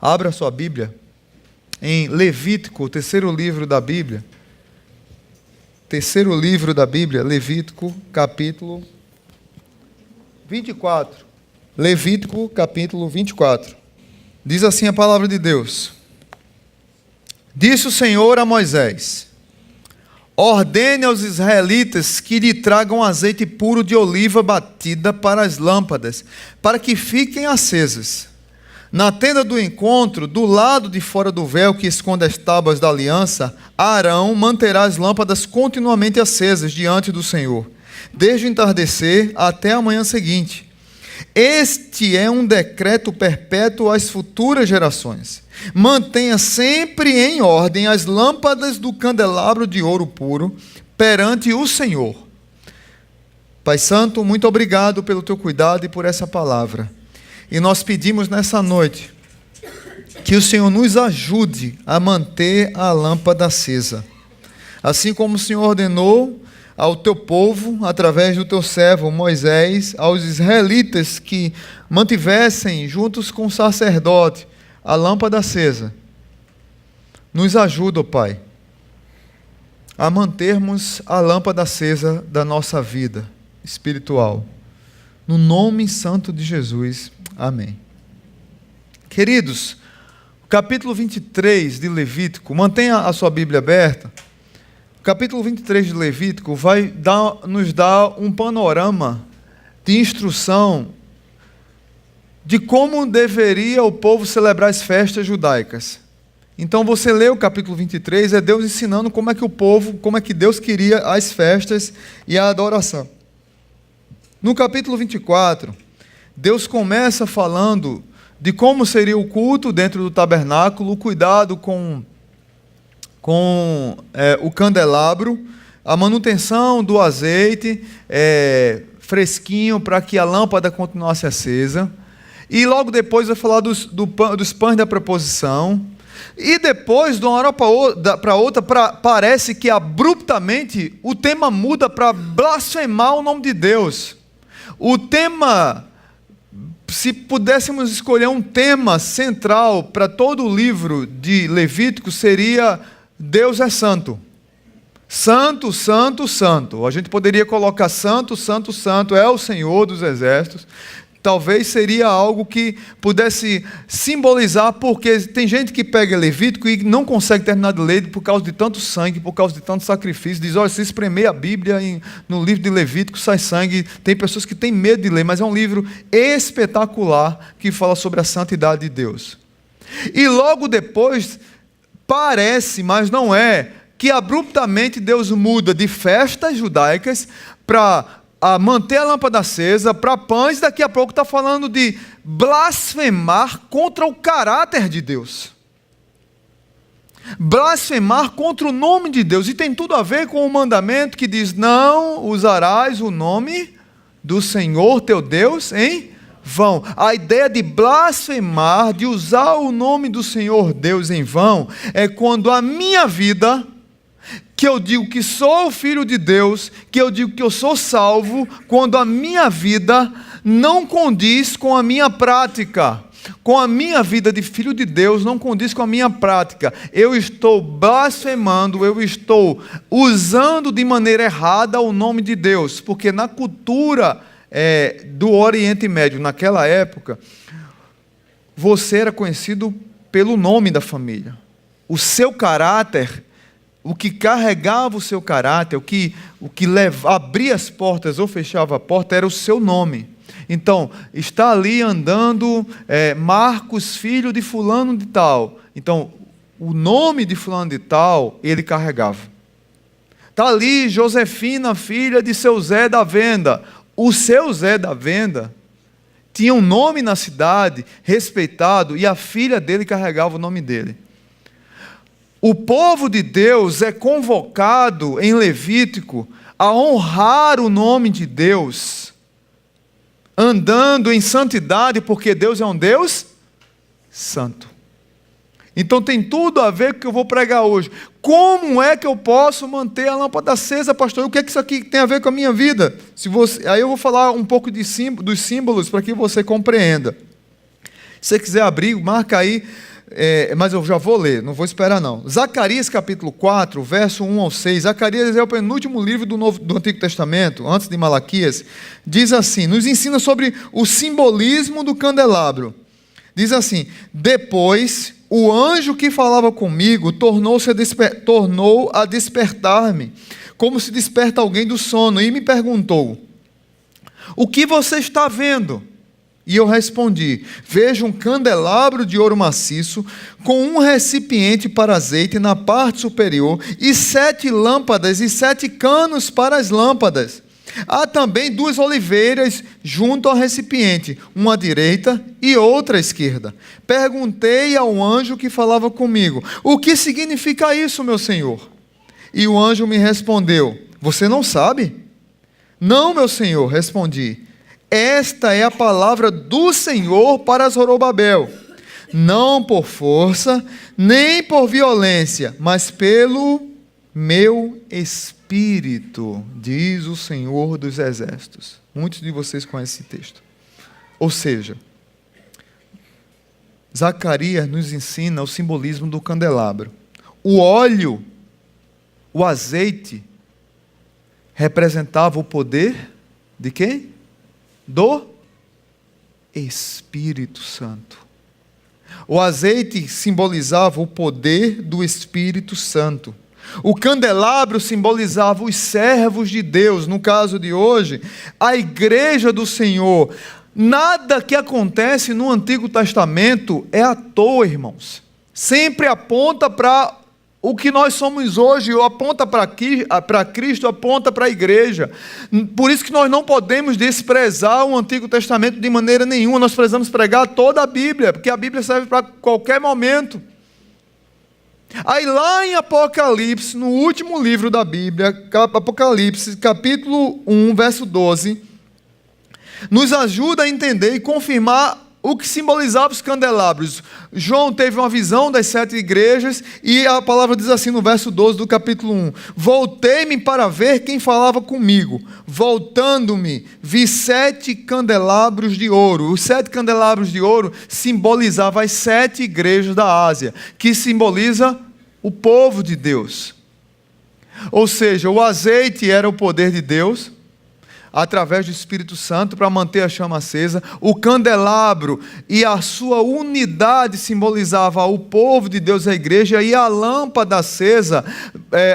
Abra sua Bíblia em Levítico, o terceiro livro da Bíblia. Terceiro livro da Bíblia, Levítico, capítulo 24. Levítico, capítulo 24. Diz assim a palavra de Deus. Disse o Senhor a Moisés: ordene aos israelitas que lhe tragam azeite puro de oliva batida para as lâmpadas, para que fiquem acesas. Na tenda do encontro, do lado de fora do véu que esconde as tábuas da aliança, Arão manterá as lâmpadas continuamente acesas diante do Senhor, desde o entardecer até a manhã seguinte. Este é um decreto perpétuo às futuras gerações. Mantenha sempre em ordem as lâmpadas do candelabro de ouro puro perante o Senhor. Pai Santo, muito obrigado pelo teu cuidado e por essa palavra. E nós pedimos nessa noite que o Senhor nos ajude a manter a lâmpada acesa. Assim como o Senhor ordenou ao teu povo, através do teu servo Moisés, aos israelitas que mantivessem, juntos com o sacerdote, a lâmpada acesa. Nos ajuda, ó Pai, a mantermos a lâmpada acesa da nossa vida espiritual. No nome santo de Jesus. Amém. Queridos, o capítulo 23 de Levítico, mantenha a sua Bíblia aberta. O capítulo 23 de Levítico vai nos dar um panorama de instrução de como deveria o povo celebrar as festas judaicas. Então você lê o capítulo 23, é Deus ensinando como é que Deus queria as festas e a adoração. No capítulo 24, Deus começa falando de como seria o culto dentro do tabernáculo, o cuidado com o candelabro, a manutenção do azeite fresquinho para que a lâmpada continuasse acesa. E logo depois vai falar dos pães da preposição. E depois, de uma hora para outra, parece que abruptamente o tema muda para blasfemar o nome de Deus. O tema, se pudéssemos escolher um tema central para todo o livro de Levítico, seria Deus é santo. Santo, santo, santo. A gente poderia colocar santo, santo, santo, é o Senhor dos exércitos. Talvez seria algo que pudesse simbolizar, porque tem gente que pega Levítico e não consegue terminar de ler por causa de tanto sangue, por causa de tanto sacrifício. Diz, olha, se espremer a Bíblia no livro de Levítico sai sangue. Tem pessoas que têm medo de ler, mas é um livro espetacular que fala sobre a santidade de Deus. E logo depois, parece, mas não é, que abruptamente Deus muda de festas judaicas para manter a lâmpada acesa, para pães. Daqui a pouco está falando de blasfemar contra o caráter de Deus. Blasfemar contra o nome de Deus. E tem tudo a ver com o mandamento que diz, não usarás o nome do Senhor teu Deus em vão. A ideia de blasfemar, de usar o nome do Senhor Deus em vão, é quando a minha vida, que eu digo que sou filho de Deus, que eu digo que eu sou salvo, quando a minha vida não condiz com a minha prática, com a minha vida de filho de Deus, não condiz com a minha prática. Eu estou blasfemando, eu estou usando de maneira errada o nome de Deus, porque na cultura do Oriente Médio, naquela época, você era conhecido pelo nome da família. O seu caráter, o que carregava o seu caráter, o que abria as portas ou fechava a porta, era o seu nome. Então, está ali andando Marcos, filho de fulano de tal. Então, o nome de fulano de tal, ele carregava. Está ali Josefina, filha de seu Zé da Venda. O seu Zé da Venda tinha um nome na cidade, respeitado, e a filha dele carregava o nome dele. O povo de Deus é convocado em Levítico a honrar o nome de Deus, andando em santidade, porque Deus é um Deus santo. Então tem tudo a ver com o que eu vou pregar hoje. Como é que eu posso manter a lâmpada acesa, pastor? O que é que isso aqui tem a ver com a minha vida? Aí eu vou falar um pouco dos símbolos para que você compreenda. Se você quiser abrir, marca aí mas eu já vou ler, não vou esperar não. Zacarias capítulo 4, verso 1 ao 6. Zacarias é o penúltimo livro do Antigo Testamento, antes de Malaquias. Diz assim, nos ensina sobre o simbolismo do candelabro. Diz assim, depois o anjo que falava comigo tornou a despertar-me, como se desperta alguém do sono, e me perguntou, o que você está vendo? E eu respondi, vejo um candelabro de ouro maciço, com um recipiente para azeite na parte superior, e 7 lâmpadas e 7 canos para as lâmpadas. Há também 2 oliveiras junto ao recipiente, uma à direita e outra à esquerda. Perguntei ao anjo que falava comigo, o que significa isso, meu senhor? E o anjo me respondeu, você não sabe? Não, meu senhor, respondi. Esta é a palavra do Senhor para Zorobabel. Não por força, nem por violência, mas pelo meu Espírito, diz o Senhor dos Exércitos. Muitos de vocês conhecem esse texto. Ou seja, Zacarias nos ensina o simbolismo do candelabro. O óleo, o azeite, representava o poder de quem? Do Espírito Santo. O azeite simbolizava o poder do Espírito Santo. O candelabro simbolizava os servos de Deus. No caso de hoje, a igreja do Senhor. Nada que acontece no Antigo Testamento é à toa, irmãos. Sempre aponta para o que nós somos hoje, aponta para Cristo, aponta para a igreja. Por isso que nós não podemos desprezar o Antigo Testamento de maneira nenhuma. Nós precisamos pregar toda a Bíblia, porque a Bíblia serve para qualquer momento. Aí lá em Apocalipse, no último livro da Bíblia, Apocalipse, capítulo 1, verso 12, nos ajuda a entender e confirmar o que simbolizava os candelabros. João teve uma visão das 7 igrejas e a palavra diz assim no verso 12 do capítulo 1. Voltei-me para ver quem falava comigo. Voltando-me, vi 7 candelabros de ouro. Os 7 candelabros de ouro simbolizavam as 7 igrejas da Ásia, que simboliza o povo de Deus. Ou seja, o azeite era o poder de Deus, através do Espírito Santo, para manter a chama acesa. O candelabro e a sua unidade simbolizava o povo de Deus, a igreja, e a lâmpada acesa,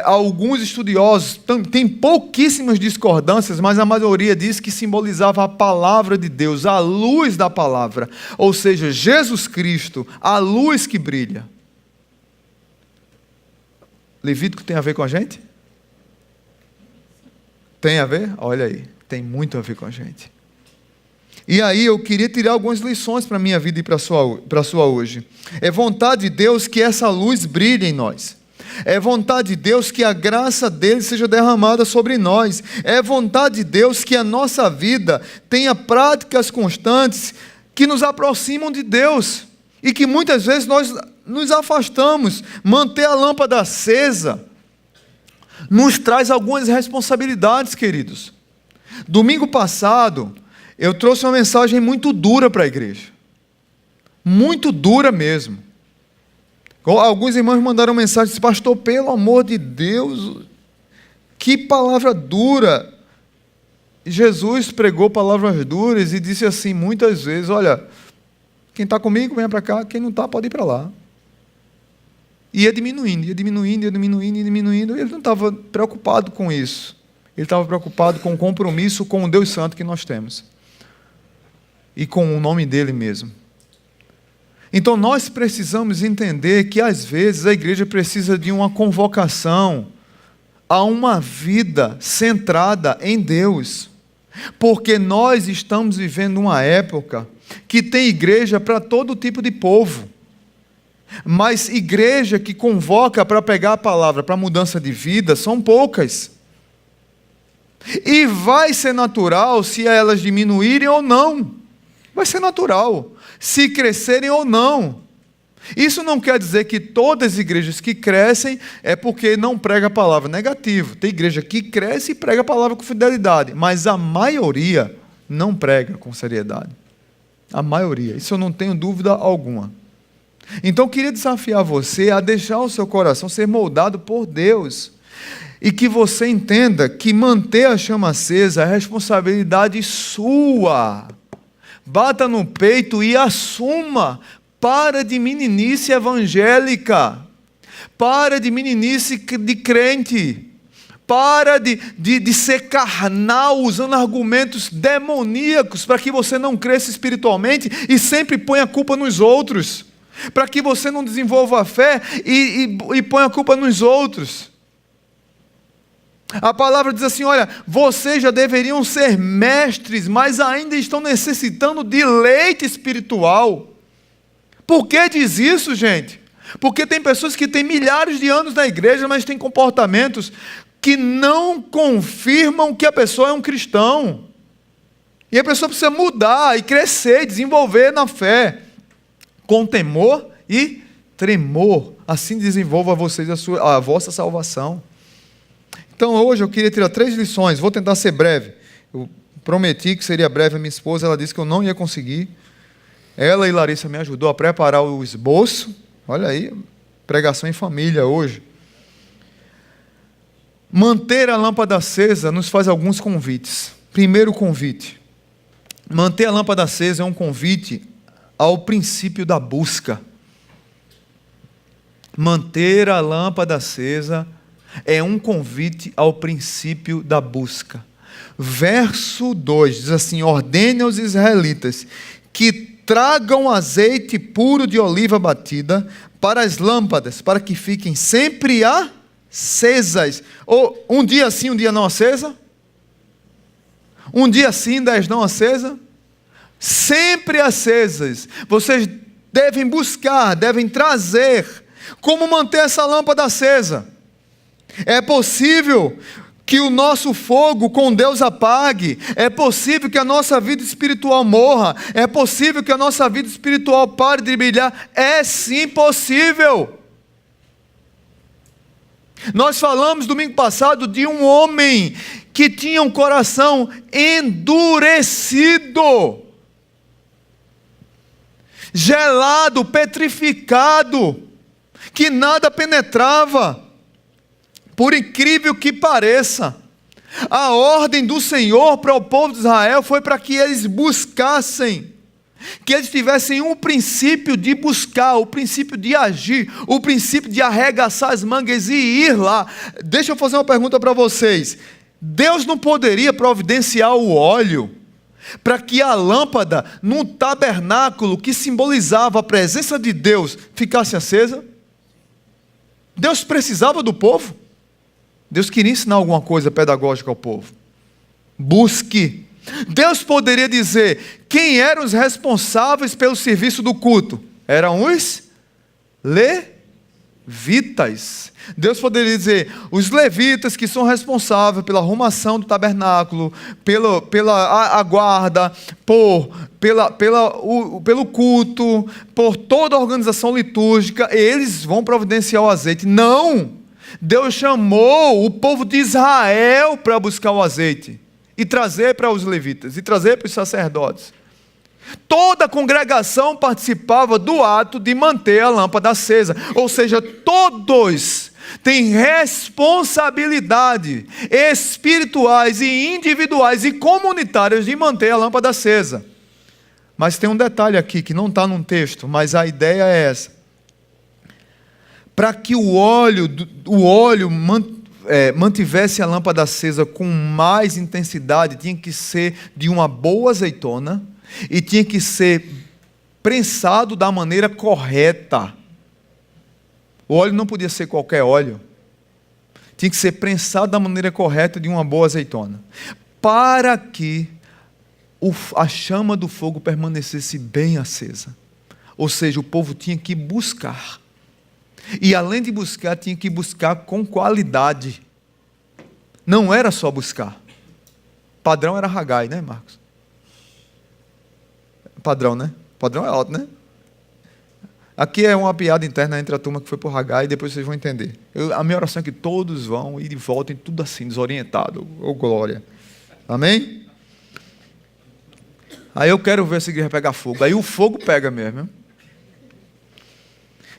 alguns estudiosos, tem pouquíssimas discordâncias, mas a maioria diz que simbolizava a palavra de Deus, a luz da palavra, ou seja, Jesus Cristo, a luz que brilha. Levítico tem a ver com a gente? Tem a ver? Olha aí. Tem muito a ver com a gente. E aí eu queria tirar algumas lições para a minha vida e para a sua hoje. É vontade de Deus que essa luz brilhe em nós. É vontade de Deus que a graça dele seja derramada sobre nós. É vontade de Deus que a nossa vida tenha práticas constantes que nos aproximam de Deus. E que muitas vezes nós nos afastamos. Manter a lâmpada acesa nos traz algumas responsabilidades, queridos. Domingo passado, eu trouxe uma mensagem muito dura para a igreja. Muito dura mesmo. Alguns irmãos mandaram mensagem, disse, pastor, pelo amor de Deus, que palavra dura. Jesus pregou palavras duras e disse assim, muitas vezes, olha, quem está comigo, venha para cá, quem não está, pode ir para lá. E ia diminuindo, e ele não estava preocupado com isso. Ele estava preocupado com o compromisso com o Deus Santo que nós temos. E com o nome dele mesmo. Então nós precisamos entender que às vezes a igreja precisa de uma convocação a uma vida centrada em Deus. Porque nós estamos vivendo uma época que tem igreja para todo tipo de povo. Mas igreja que convoca para pegar a palavra para mudança de vida são poucas. E vai ser natural se elas diminuírem ou não. Vai ser natural. Se crescerem ou não. Isso não quer dizer que todas as igrejas que crescem é porque não prega a palavra. Negativo. Tem igreja que cresce e prega a palavra com fidelidade. Mas a maioria não prega com seriedade. A maioria. Isso eu não tenho dúvida alguma. Então eu queria desafiar você a deixar o seu coração ser moldado por Deus. E que você entenda que manter a chama acesa é responsabilidade sua. Bata no peito e assuma. Para de meninice evangélica. Para de meninice de crente. Para de ser carnal, usando argumentos demoníacos para que você não cresça espiritualmente e sempre ponha a culpa nos outros. Para que você não desenvolva a fé e ponha a culpa nos outros. A palavra diz assim, olha, vocês já deveriam ser mestres, mas ainda estão necessitando de leite espiritual. Por que diz isso, gente? Porque tem pessoas que têm milhares de anos na igreja, mas têm comportamentos que não confirmam que a pessoa é um cristão. E a pessoa precisa mudar e crescer, desenvolver na fé, com temor e tremor. Assim desenvolva vocês a vossa salvação. Então hoje eu queria tirar 3 lições, vou tentar ser breve. Eu prometi que seria breve a minha esposa, ela disse que eu não ia conseguir. Ela e Larissa me ajudou a preparar o esboço. Olha aí, pregação em família hoje. Manter a lâmpada acesa nos faz alguns convites. Primeiro convite. Manter a lâmpada acesa é um convite ao princípio da busca. Manter a lâmpada acesa é um convite ao princípio da busca. Verso 2 diz assim: ordene aos israelitas que tragam azeite puro de oliva batida para as lâmpadas, para que fiquem sempre acesas. Ou um dia sim, um dia não acesa? Um dia sim, 10 não acesa? Sempre acesas. Vocês devem buscar, devem trazer. Como manter essa lâmpada acesa? É possível que o nosso fogo com Deus apague. É possível que a nossa vida espiritual morra. É possível que a nossa vida espiritual pare de brilhar. É sim possível. Nós falamos domingo passado de um homem que tinha um coração endurecido, gelado, petrificado, que nada penetrava. Por incrível que pareça, a ordem do Senhor para o povo de Israel foi para que eles buscassem, que eles tivessem um princípio de buscar, o princípio de agir, o princípio de arregaçar as mangas e ir lá. Deixa eu fazer uma pergunta para vocês. Deus não poderia providenciar o óleo para que a lâmpada num tabernáculo que simbolizava a presença de Deus ficasse acesa? Deus precisava do povo? Deus queria ensinar alguma coisa pedagógica ao povo. Busque. Deus poderia dizer quem eram os responsáveis pelo serviço do culto. Eram os levitas. Deus poderia dizer os levitas que são responsáveis pela arrumação do tabernáculo, pela guarda, pelo culto, por toda a organização litúrgica, eles vão providenciar o azeite. Não! Deus chamou o povo de Israel para buscar o azeite e trazer para os levitas e trazer para os sacerdotes. Toda a congregação participava do ato de manter a lâmpada acesa, ou seja, todos têm responsabilidade espirituais e individuais e comunitárias de manter a lâmpada acesa. Mas tem um detalhe aqui que não está num texto, mas a ideia é essa. Para que o óleo mantivesse a lâmpada acesa com mais intensidade, tinha que ser de uma boa azeitona e tinha que ser prensado da maneira correta. O óleo não podia ser qualquer óleo. Tinha que ser prensado da maneira correta de uma boa azeitona. Para que a chama do fogo permanecesse bem acesa. Ou seja, o povo tinha que buscar. E além de buscar, tinha que buscar com qualidade. Não era só buscar. Padrão era Hagai, né, Marcos? Padrão, né? Padrão é alto, né? Aqui é uma piada interna entre a turma que foi por Hagai e depois vocês vão entender. A minha oração é que todos vão e voltem tudo assim, desorientado. Ô glória. Amém? Aí eu quero ver essa igreja pegar fogo. Aí o fogo pega mesmo.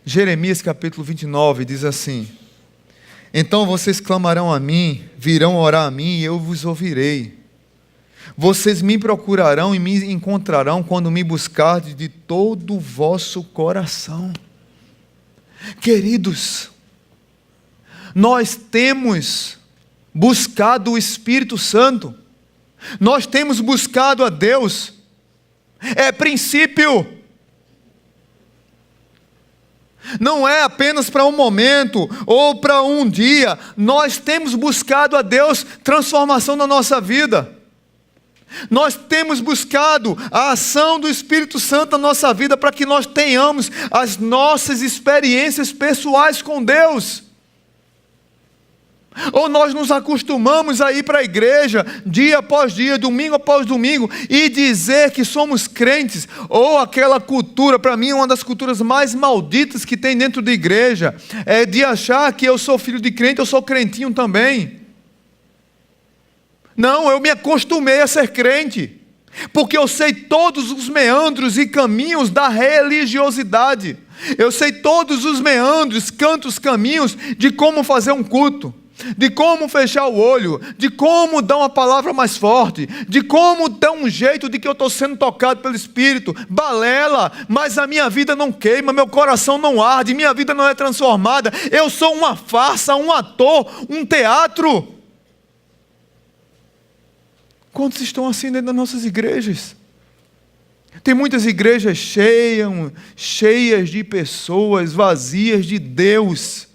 Jeremias capítulo 29 diz assim: então vocês clamarão a mim, virão orar a mim e eu vos ouvirei. Vocês me procurarão e me encontrarão quando me buscardes de todo o vosso coração. Queridos, nós temos buscado o Espírito Santo, nós temos buscado a Deus, é princípio, não é apenas para um momento ou para um dia, nós temos buscado a Deus transformação na nossa vida, nós temos buscado a ação do Espírito Santo na nossa vida para que nós tenhamos as nossas experiências pessoais com Deus. Ou nós nos acostumamos a ir para a igreja dia após dia, domingo após domingo, e dizer que somos crentes, ou aquela cultura, para mim uma das culturas mais malditas que tem dentro da igreja, é de achar que eu sou filho de crente, eu sou crentinho também. Não, eu me acostumei a ser crente, porque eu sei todos os meandros e caminhos da religiosidade, eu sei todos os meandros, cantos, caminhos de como fazer um culto, de como fechar o olho, de como dar uma palavra mais forte, de como dar um jeito de que eu estou sendo tocado pelo Espírito, balela, mas a minha vida não queima, meu coração não arde, minha vida não é transformada, eu sou uma farsa, um ator, um teatro. Quantos estão assim dentro das nossas igrejas? Tem muitas igrejas cheias de pessoas vazias de Deus.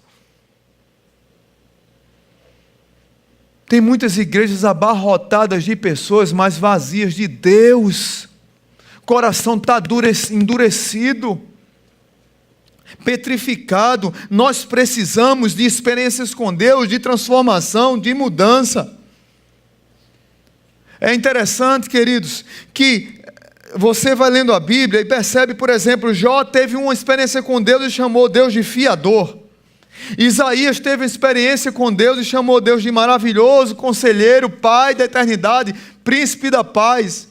Tem muitas igrejas abarrotadas de pessoas, mas vazias de Deus. O coração está endurecido, petrificado. Nós precisamos de experiências com Deus, de transformação, de mudança. É interessante, queridos, que você vai lendo a Bíblia e percebe, por exemplo, Jó teve uma experiência com Deus e chamou Deus de fiador. Isaías teve uma experiência com Deus e chamou Deus de maravilhoso, conselheiro, Pai da eternidade, príncipe da paz.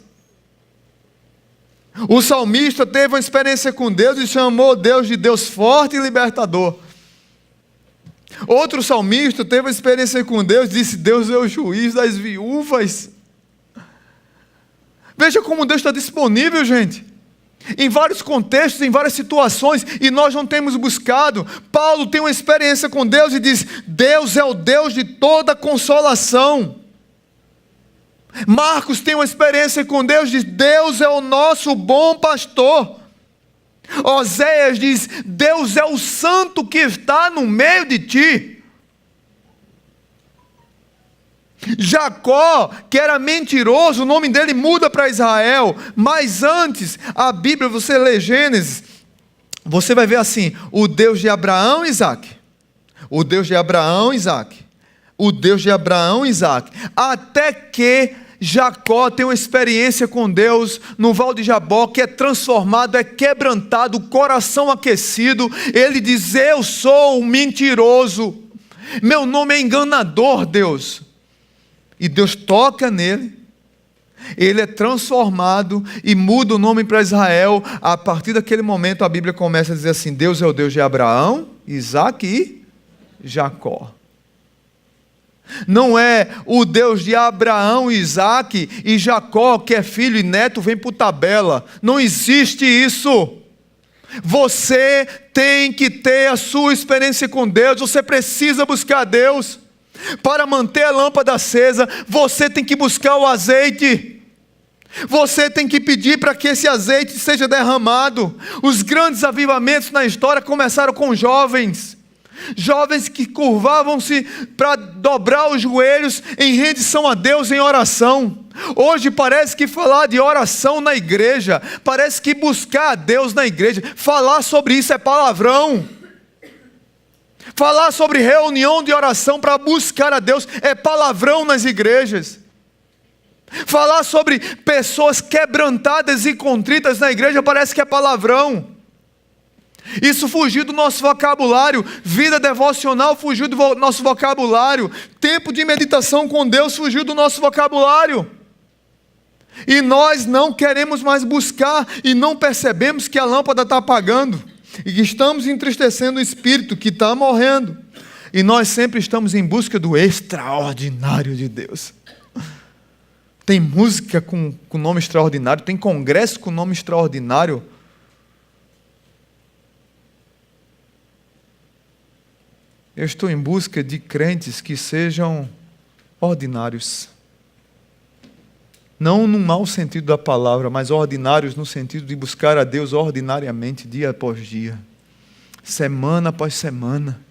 O salmista teve uma experiência com Deus e chamou Deus de Deus forte e libertador. Outro salmista teve uma experiência com Deus e disse: Deus é o juiz das viúvas. Veja como Deus está disponível, gente, em vários contextos, em várias situações, e nós não temos buscado. Paulo tem uma experiência com Deus e diz: Deus é o Deus de toda consolação. Marcos tem uma experiência com Deus e diz: Deus é o nosso bom pastor. Oséias diz: Deus é o santo que está no meio de ti. Jacó, que era mentiroso, o nome dele muda para Israel, mas antes, a Bíblia, você lê Gênesis, você vai ver assim: o Deus de Abraão e Isaque, o Deus de Abraão e Isaque, o Deus de Abraão e Isaque, até que Jacó tem uma experiência com Deus no Val de Jabó, que é transformado, é quebrantado, o coração aquecido. Ele diz: eu sou um mentiroso, meu nome é enganador, Deus. E Deus toca nele, ele é transformado e muda o nome para Israel. A partir daquele momento a Bíblia começa a dizer assim: Deus é o Deus de Abraão, Isaque e Jacó. Não é o Deus de Abraão, Isaque e Jacó, que é filho e neto, vem por tabela. Não existe isso. Você tem que ter a sua experiência com Deus, você precisa buscar Deus. Para manter a lâmpada acesa, você tem que buscar o azeite. Você tem que pedir para que esse azeite seja derramado. Os grandes avivamentos na história começaram com jovens. Jovens que curvavam-se para dobrar os joelhos em rendição a Deus em oração. Hoje parece que falar de oração na igreja, parece que buscar a Deus na igreja, falar sobre isso é palavrão. Falar sobre reunião de oração para buscar a Deus é palavrão nas igrejas. Falar sobre pessoas quebrantadas e contritas na igreja parece que é palavrão. Isso fugiu do nosso vocabulário. Vida devocional fugiu do nosso vocabulário. Tempo de meditação com Deus fugiu do nosso vocabulário. E nós não queremos mais buscar e não percebemos que a lâmpada está apagando. e que estamos entristecendo o espírito que está morrendo. E nós sempre estamos em busca do extraordinário de Deus. Tem música com nome extraordinário, tem congresso com nome extraordinário. Eu estou em busca de crentes que sejam ordinários. Não no mau sentido da palavra, mas ordinários no sentido de buscar a Deus ordinariamente, dia após dia, semana após semana.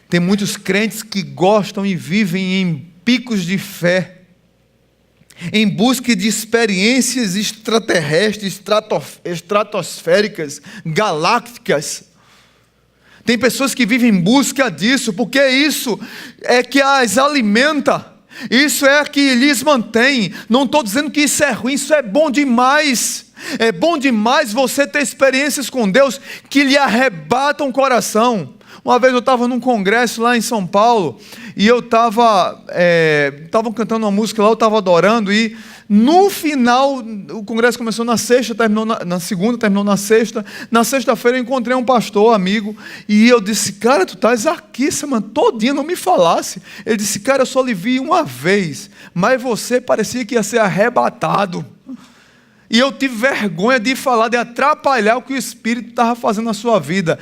Tem muitos crentes que gostam e vivem em picos de fé, em busca de experiências extraterrestres, estratosféricas, galácticas. Tem pessoas que vivem em busca disso, porque isso é que as alimenta, isso é que lhes mantém. Não estou dizendo que isso é ruim, isso é bom demais. É bom demais você ter experiências com Deus que lhe arrebatam o coração. Uma vez eu estava num congresso lá em São Paulo, e eu estava cantando uma música lá, eu estava adorando, e no final, o congresso começou na sexta, terminou na segunda, terminou na sexta. Na sexta-feira eu encontrei um pastor, amigo, e eu disse: cara, tu estás aqui semana todinha, não me falasse. Ele disse: cara, eu só lhe vi uma vez, mas você parecia que ia ser arrebatado. E eu tive vergonha de falar, de atrapalhar o que o Espírito estava fazendo na sua vida.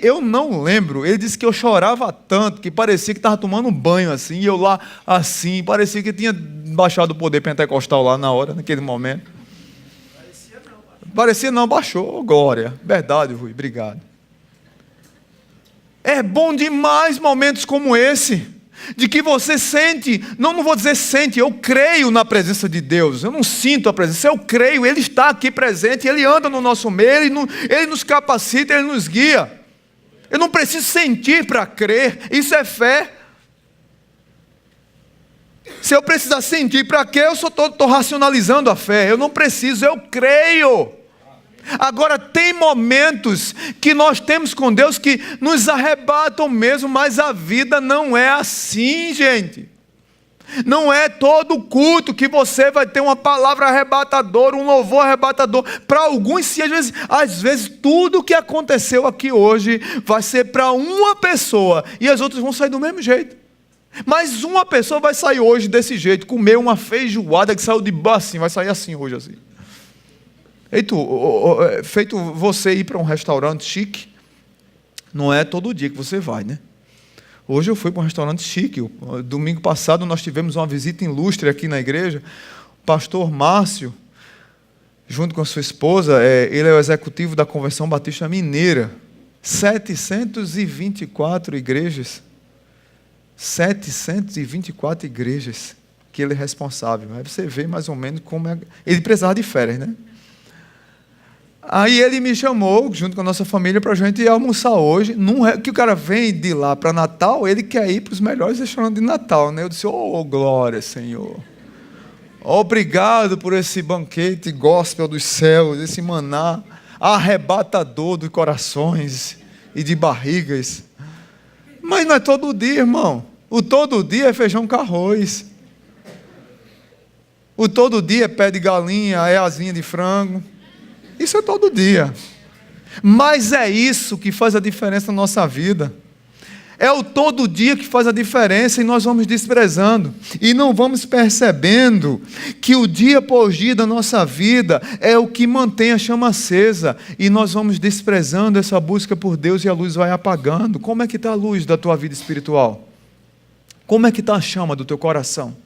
Eu não lembro, ele disse que eu chorava tanto, que parecia que estava tomando um banho assim, e eu lá assim, parecia que tinha baixado o poder pentecostal lá na hora, naquele momento. Parecia não, baixou, glória. Verdade, Rui, obrigado. É bom demais momentos como esse, de que você sente, não vou dizer sente, eu creio na presença de Deus, eu não sinto a presença, eu creio, Ele está aqui presente, Ele anda no nosso meio, Ele nos capacita, Ele nos guia. Eu não preciso sentir para crer, isso é fé. Se eu precisar sentir para quê, eu só estou racionalizando a fé, eu não preciso, eu creio. Agora, tem momentos que nós temos com Deus que nos arrebatam mesmo, mas a vida não é assim, gente. Não é todo culto que você vai ter uma palavra arrebatadora, um louvor arrebatador. Para alguns, sim, às vezes tudo que aconteceu aqui hoje vai ser para uma pessoa, e as outras vão sair do mesmo jeito. Mas uma pessoa vai sair hoje desse jeito, comer uma feijoada que saiu de baixo assim, vai sair assim hoje assim. Feito você ir para um restaurante chique, não é todo dia que você vai, né? Hoje eu fui para um restaurante chique. Domingo passado nós tivemos uma visita ilustre aqui na igreja. O pastor Márcio, junto com a sua esposa, ele é o executivo da Convenção Batista Mineira. 724 igrejas. 724 igrejas que ele é responsável. Aí você vê mais ou menos como é. Ele precisava de férias, né? Aí ele me chamou, junto com a nossa família, para a gente ir almoçar hoje. Que o cara vem de lá para Natal, ele quer ir para os melhores restaurantes de Natal, né? Eu disse: oh, glória, Senhor. Obrigado por esse banquete gospel dos céus, esse maná arrebatador dos corações e de barrigas. Mas não é todo dia, irmão. O todo dia é feijão com arroz. O todo dia é pé de galinha, é asinha de frango. Isso é todo dia. Mas é isso que faz a diferença na nossa vida. É o todo dia que faz a diferença, e nós vamos desprezando. E não vamos percebendo que o dia após dia da nossa vida é o que mantém a chama acesa. E nós vamos desprezando essa busca por Deus, e a luz vai apagando. Como é que está a luz da tua vida espiritual? Como é que está a chama do teu coração?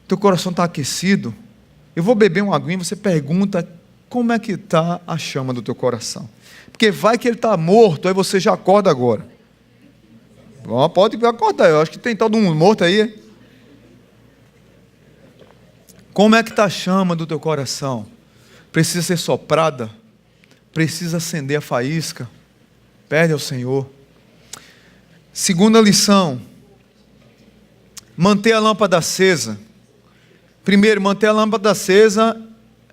Teu coração está aquecido? Eu vou beber uma aguinha e você pergunta: como é que está a chama do teu coração? Porque vai que ele está morto, aí você já acorda agora. Bom, pode acordar, eu acho que tem todo mundo morto aí. Como é que está a chama do teu coração? Precisa ser soprada? Precisa acender a faísca? Pede ao Senhor. Segunda lição: manter a lâmpada acesa. Primeiro, manter a lâmpada acesa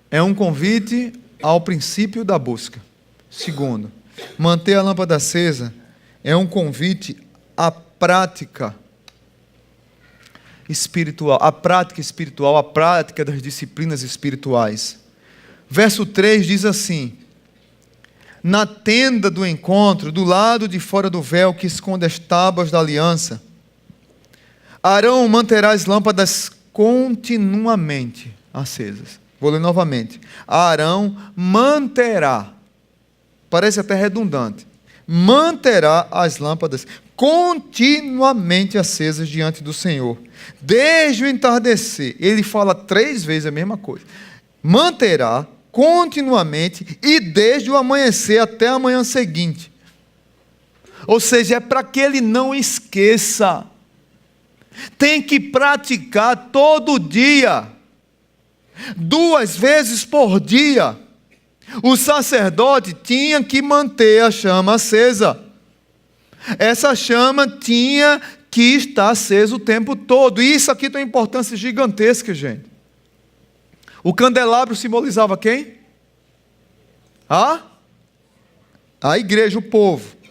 é um convite ao princípio da busca. Segundo, manter a lâmpada acesa é um convite à prática espiritual, a prática das disciplinas espirituais. Verso 3 diz assim: na tenda do encontro, do lado de fora do véu que esconde as tábuas da aliança. Arão manterá as lâmpadas continuamente acesas. Vou ler novamente. Arão manterá, parece até redundante, manterá as lâmpadas continuamente acesas diante do Senhor, desde o entardecer. Ele fala 3 vezes a mesma coisa. Manterá continuamente e desde o amanhecer até a manhã seguinte. Ou seja, é para que ele não esqueça. Tem que praticar todo dia, 2 vezes por dia. O sacerdote tinha que manter a chama acesa. Essa chama tinha que estar acesa o tempo todo. E isso aqui tem uma importância gigantesca, gente. O candelabro simbolizava quem? A igreja, o povo.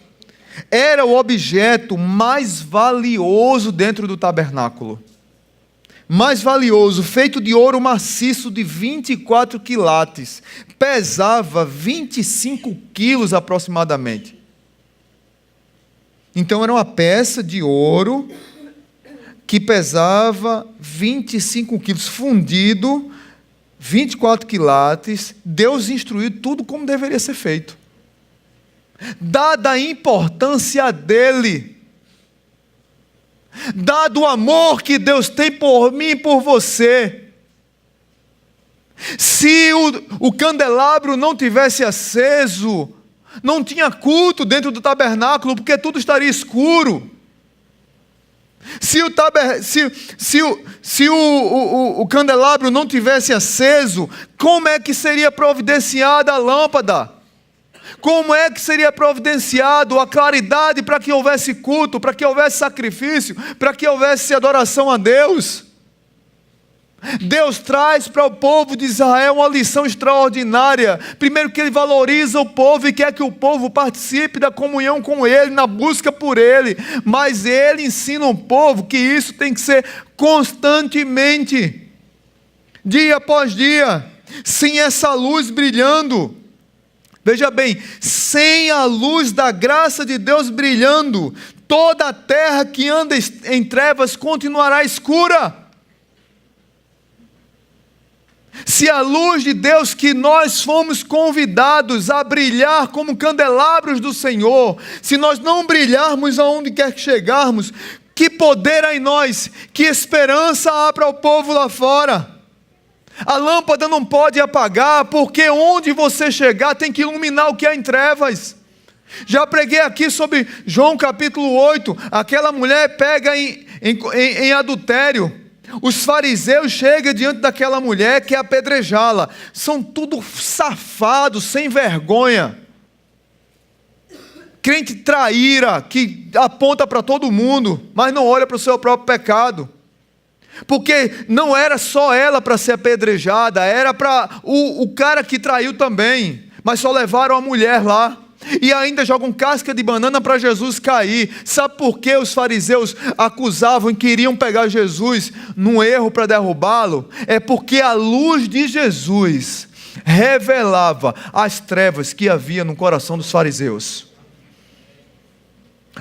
Era o objeto mais valioso dentro do tabernáculo. Mais valioso, feito de ouro maciço de 24 quilates. Pesava 25 quilos aproximadamente. Então era uma peça de ouro que pesava 25 quilos, fundido, 24 quilates. Deus instruiu tudo como deveria ser feito. Dada a importância dele, dado o amor que Deus tem por mim e por você, se o candelabro não tivesse aceso, não tinha culto dentro do tabernáculo, porque tudo estaria escuro. Se o candelabro não tivesse aceso, como é que seria providenciada a lâmpada? Como é que seria providenciado a claridade para que houvesse culto, para que houvesse sacrifício, para que houvesse adoração a Deus? Deus traz para o povo de Israel uma lição extraordinária. Primeiro, que Ele valoriza o povo e quer que o povo participe da comunhão com Ele, na busca por Ele. Mas Ele ensina o povo que isso tem que ser constantemente, dia após dia, sem essa luz brilhando. Veja bem, sem a luz da graça de Deus brilhando, toda a terra que anda em trevas continuará escura. Se a luz de Deus, que nós fomos convidados a brilhar como candelabros do Senhor, se nós não brilharmos aonde quer que chegarmos, que poder há em nós, que esperança há para o povo lá fora? A lâmpada não pode apagar, porque onde você chegar tem que iluminar o que há em trevas. Já preguei aqui sobre João capítulo 8, aquela mulher pega em adultério. Os fariseus chegam diante daquela mulher, quer apedrejá-la. São tudo safados, sem vergonha. Crente traíra, que aponta para todo mundo, mas não olha para o seu próprio pecado. Porque não era só ela para ser apedrejada, era para o cara que traiu também, mas só levaram a mulher lá. E ainda jogam casca de banana para Jesus cair. Sabe por que os fariseus acusavam e queriam pegar Jesus num erro para derrubá-lo? É porque a luz de Jesus revelava as trevas que havia no coração dos fariseus.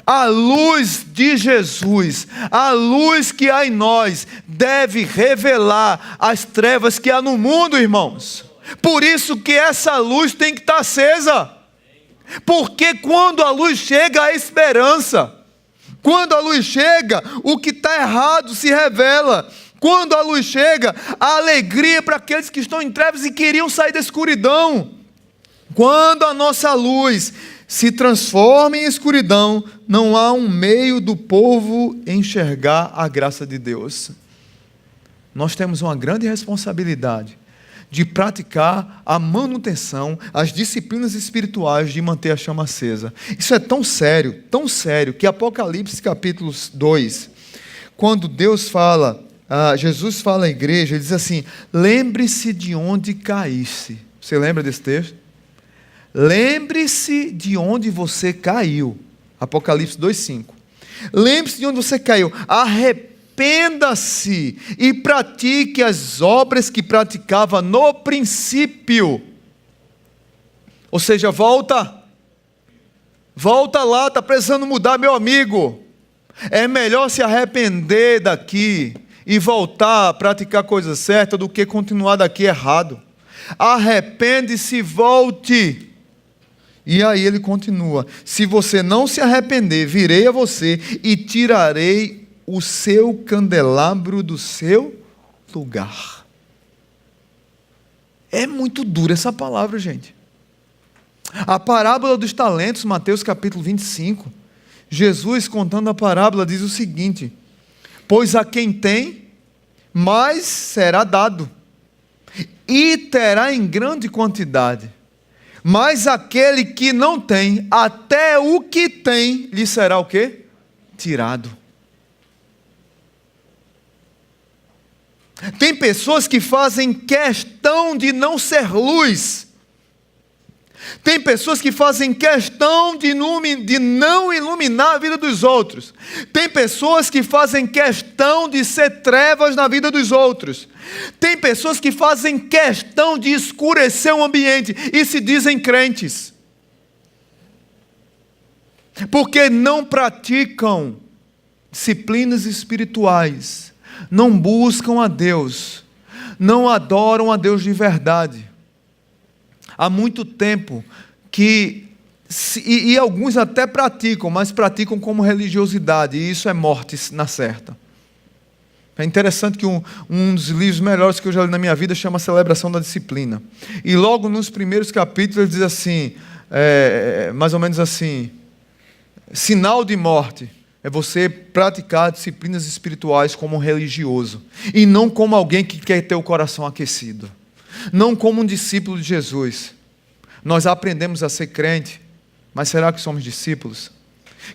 A luz de Jesus, a luz que há em nós, deve revelar as trevas que há no mundo, irmãos. Por isso que essa luz tem que estar acesa. Porque quando a luz chega, há esperança. Quando a luz chega, o que está errado se revela. Quando a luz chega, há alegria para aqueles que estão em trevas e queriam sair da escuridão. Quando a nossa luz se transforma em escuridão, não há um meio do povo enxergar a graça de Deus. Nós temos uma grande responsabilidade de praticar a manutenção, as disciplinas espirituais de manter a chama acesa. Isso é tão sério, que Apocalipse capítulo 2, quando Deus fala, Jesus fala à igreja, ele diz assim: lembre-se de onde caísse. Você lembra desse texto? Lembre-se de onde você caiu. Apocalipse 2,5. Lembre-se de onde você caiu. Arrependa-se e pratique as obras que praticava no princípio. Ou seja, volta. Volta lá, está precisando mudar, meu amigo. É melhor se arrepender daqui e voltar a praticar coisa certa do que continuar daqui errado. Arrepende-se e volte. E aí ele continua: se você não se arrepender, virei a você e tirarei o seu candelabro do seu lugar. É muito dura essa palavra, gente. A parábola dos talentos, Mateus capítulo 25, Jesus contando a parábola diz o seguinte: pois a quem tem, mais será dado, e terá em grande quantidade. Mas aquele que não tem, até o que tem, lhe será o quê? Tirado. Tem pessoas que fazem questão de não ser luz. Tem pessoas que fazem questão de não iluminar a vida dos outros. Tem pessoas que fazem questão de ser trevas na vida dos outros. Tem pessoas que fazem questão de escurecer o ambiente e se dizem crentes. Porque não praticam disciplinas espirituais, não buscam a Deus, não adoram a Deus de verdade. Há muito tempo que, e alguns até praticam, mas praticam como religiosidade, e isso é morte na certa. É interessante que um dos livros melhores que eu já li na minha vida chama Celebração da Disciplina. E logo nos primeiros capítulos ele diz assim, mais ou menos assim: sinal de morte é você praticar disciplinas espirituais como um religioso, e não como alguém que quer ter o coração aquecido. Não como um discípulo de Jesus. Nós aprendemos a ser crente, mas será que somos discípulos?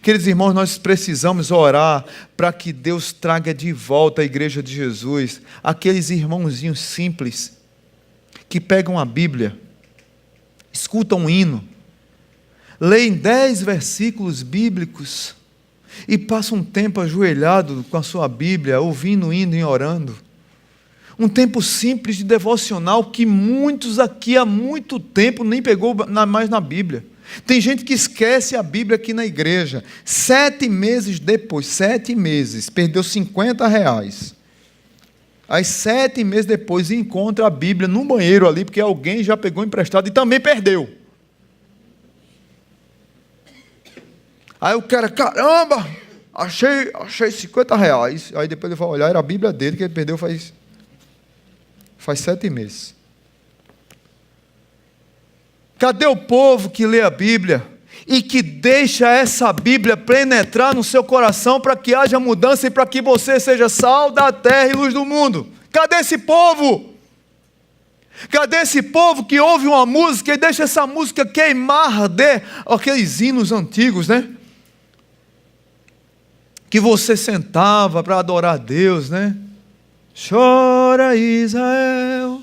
Queridos irmãos, nós precisamos orar para que Deus traga de volta à igreja de Jesus aqueles irmãozinhos simples que pegam a Bíblia, escutam um hino, leem 10 versículos bíblicos e passam um tempo ajoelhado com a sua Bíblia, ouvindo o hino e orando. Um tempo simples de devocional que muitos aqui há muito tempo nem pegou mais na Bíblia. Tem gente que esquece a Bíblia aqui na igreja. 7 meses depois, 7 meses, perdeu R$50. Aí 7 meses depois encontra a Bíblia no banheiro ali, porque alguém já pegou emprestado e também perdeu. Aí o cara, caramba, achei R$50. Aí depois ele vai olhar, era a Bíblia dele que ele perdeu faz 7 meses. Cadê o povo que lê a Bíblia e que deixa essa Bíblia penetrar no seu coração para que haja mudança e para que você seja sal da terra e luz do mundo? Cadê esse povo? Cadê esse povo que ouve uma música e deixa essa música queimar, arder? Aqueles hinos antigos, né? Que você sentava para adorar a Deus, né? Chora Israel,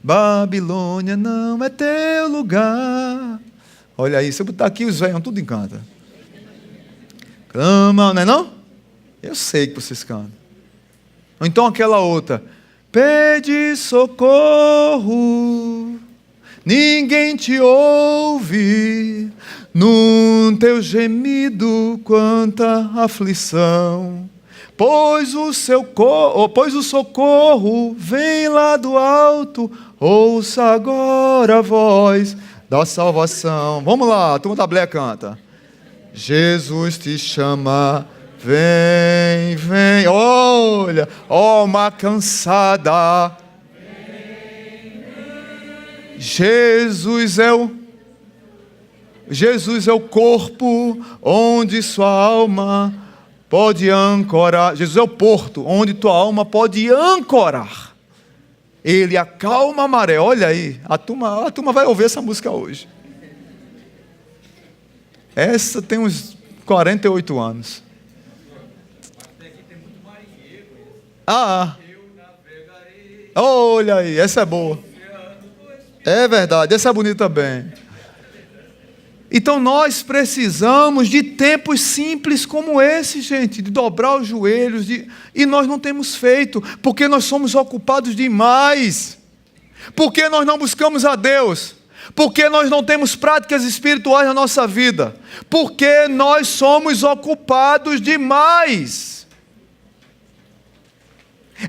Babilônia não é teu lugar. Olha aí, se eu botar aqui os velhos, tudo encanta. Clama, não é não? Eu sei que vocês cantam. Ou então aquela outra: pede socorro, ninguém te ouve, num teu gemido quanta aflição. Pois o socorro vem lá do alto, ouça agora a voz da salvação. Vamos lá, a turma da Blé canta. Jesus te chama, vem, vem, olha, alma cansada. Jesus é o corpo onde sua alma pode ancorar. Jesus é o porto onde tua alma pode ancorar. Ele acalma a maré. Olha aí, a turma vai ouvir essa música hoje. Essa tem uns 48 anos. Olha aí, essa é boa. É verdade, essa é bonita também. Então nós precisamos de tempos simples como esse, gente, de dobrar os joelhos, e nós não temos feito, porque nós somos ocupados demais. Porque nós não buscamos a Deus? Porque nós não temos práticas espirituais na nossa vida? Porque nós somos ocupados demais.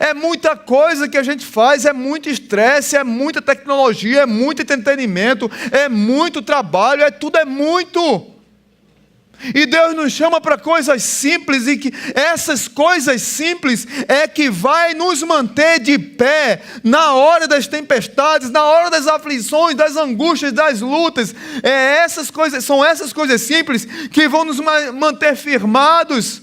É muita coisa que a gente faz, é muito estresse, é muita tecnologia, é muito entretenimento, é muito trabalho, tudo é muito. E Deus nos chama para coisas simples, e que essas coisas simples é que vai nos manter de pé na hora das tempestades, na hora das aflições, das angústias, das lutas. São essas coisas simples que vão nos manter firmados.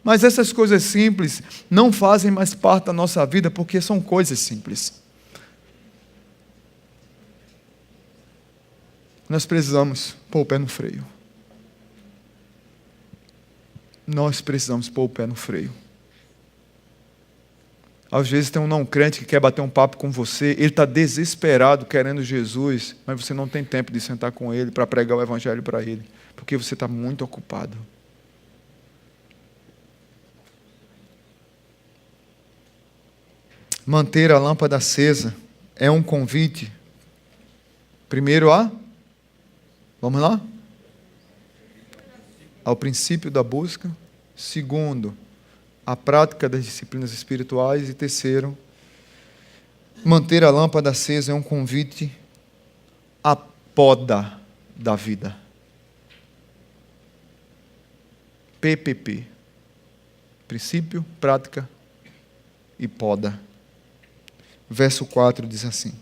Mas essas coisas simples não fazem mais parte da nossa vida, porque são coisas simples. Nós precisamos pôr o pé no freio. Nós precisamos pôr o pé no freio. Às vezes tem um não crente que quer bater um papo com você, ele está desesperado querendo Jesus, mas você não tem tempo de sentar com ele para pregar o evangelho para ele, porque você está muito ocupado. Manter a lâmpada acesa é um convite. Primeiro vamos lá? Ao princípio da busca. Segundo, a prática das disciplinas espirituais. E terceiro, manter a lâmpada acesa é um convite à poda da vida. PPP. Princípio, prática e poda. Verso 4 diz assim: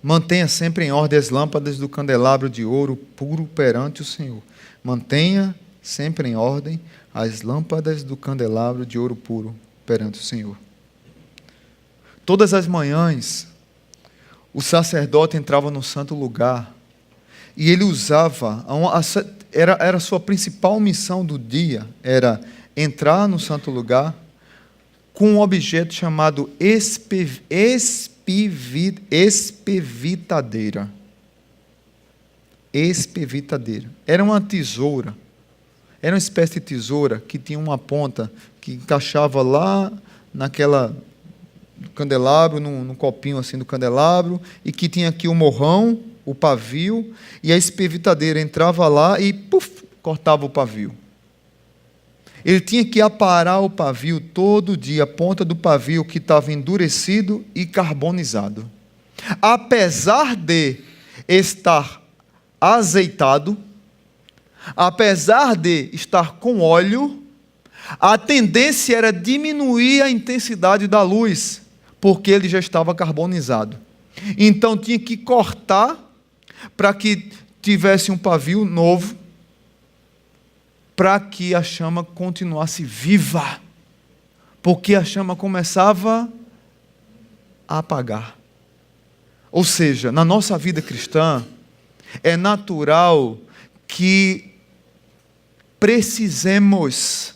mantenha sempre em ordem as lâmpadas do candelabro de ouro puro perante o Senhor. Mantenha sempre em ordem as lâmpadas do candelabro de ouro puro perante o Senhor. Todas as manhãs, o sacerdote entrava no santo lugar e ele usava, era a sua principal missão do dia, era entrar no santo lugar com um objeto chamado espevitadeira. Espevitadeira. Era uma tesoura. Era uma espécie de tesoura que tinha uma ponta que encaixava lá naquela candelabro, num copinho assim do candelabro, e que tinha aqui o morrão, o pavio, e a espevitadeira entrava lá e cortava o pavio. Ele tinha que aparar o pavio todo dia, a ponta do pavio que estava endurecido e carbonizado. Apesar de estar azeitado, apesar de estar com óleo, a tendência era diminuir a intensidade da luz, porque ele já estava carbonizado. Então tinha que cortar para que tivesse um pavio novo, para que a chama continuasse viva, porque a chama começava a apagar. Ou seja, na nossa vida cristã, é natural que precisemos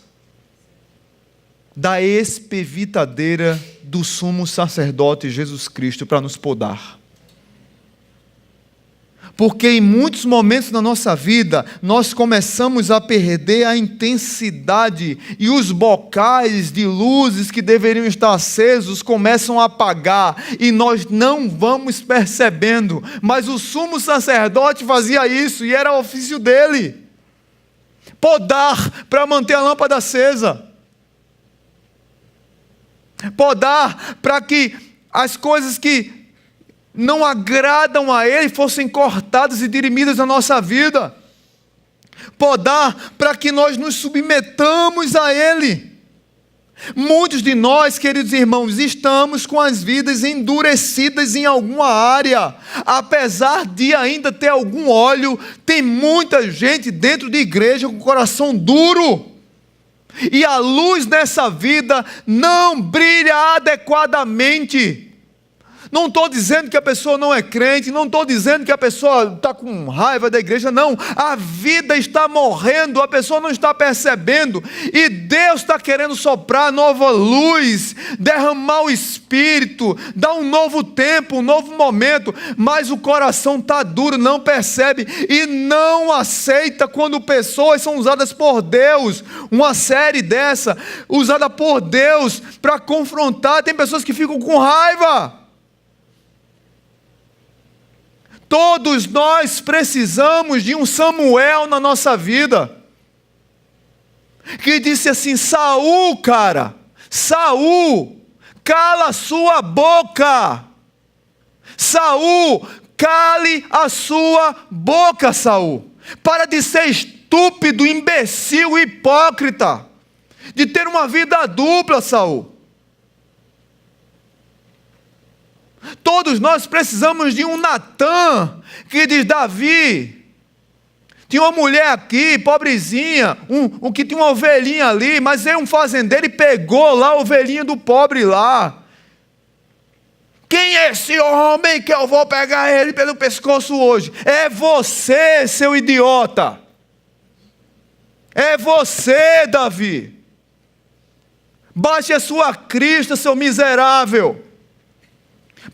da espevitadeira do sumo sacerdote Jesus Cristo para nos podar. Porque em muitos momentos na nossa vida, nós começamos a perder a intensidade e os bocais de luzes que deveriam estar acesos começam a apagar e nós não vamos percebendo. Mas o sumo sacerdote fazia isso e era o ofício dele. Podar para manter a lâmpada acesa. Podar para que as coisas que não agradam a Ele fossem cortadas e dirimidas na nossa vida. Podar para que nós nos submetamos a Ele. Muitos de nós, queridos irmãos, estamos com as vidas endurecidas em alguma área. Apesar de ainda ter algum óleo, tem muita gente dentro de igreja com o coração duro. E a luz nessa vida não brilha adequadamente. Não estou dizendo que a pessoa não é crente, não estou dizendo que a pessoa está com raiva da igreja, não. A vida está morrendo, a pessoa não está percebendo, e Deus está querendo soprar nova luz, derramar o Espírito, dar um novo tempo, um novo momento, mas o coração está duro, não percebe, e não aceita quando pessoas são usadas por Deus. Uma série dessa, usada por Deus para confrontar, tem pessoas que ficam com raiva. Todos nós precisamos de um Samuel na nossa vida, que disse assim: Saul, cara, Saul, cala a sua boca. Saul, cale a sua boca, Saul. Para de ser estúpido, imbecil, hipócrita, de ter uma vida dupla, Saul. Todos nós precisamos de um Natã, que diz: Davi, tinha uma mulher aqui, pobrezinha, um que tinha uma ovelhinha ali, mas veio um fazendeiro e pegou lá a ovelhinha do pobre lá. Quem é esse homem que eu vou pegar ele pelo pescoço hoje? É você, seu idiota. É você, Davi. Baixe a sua crista, seu miserável.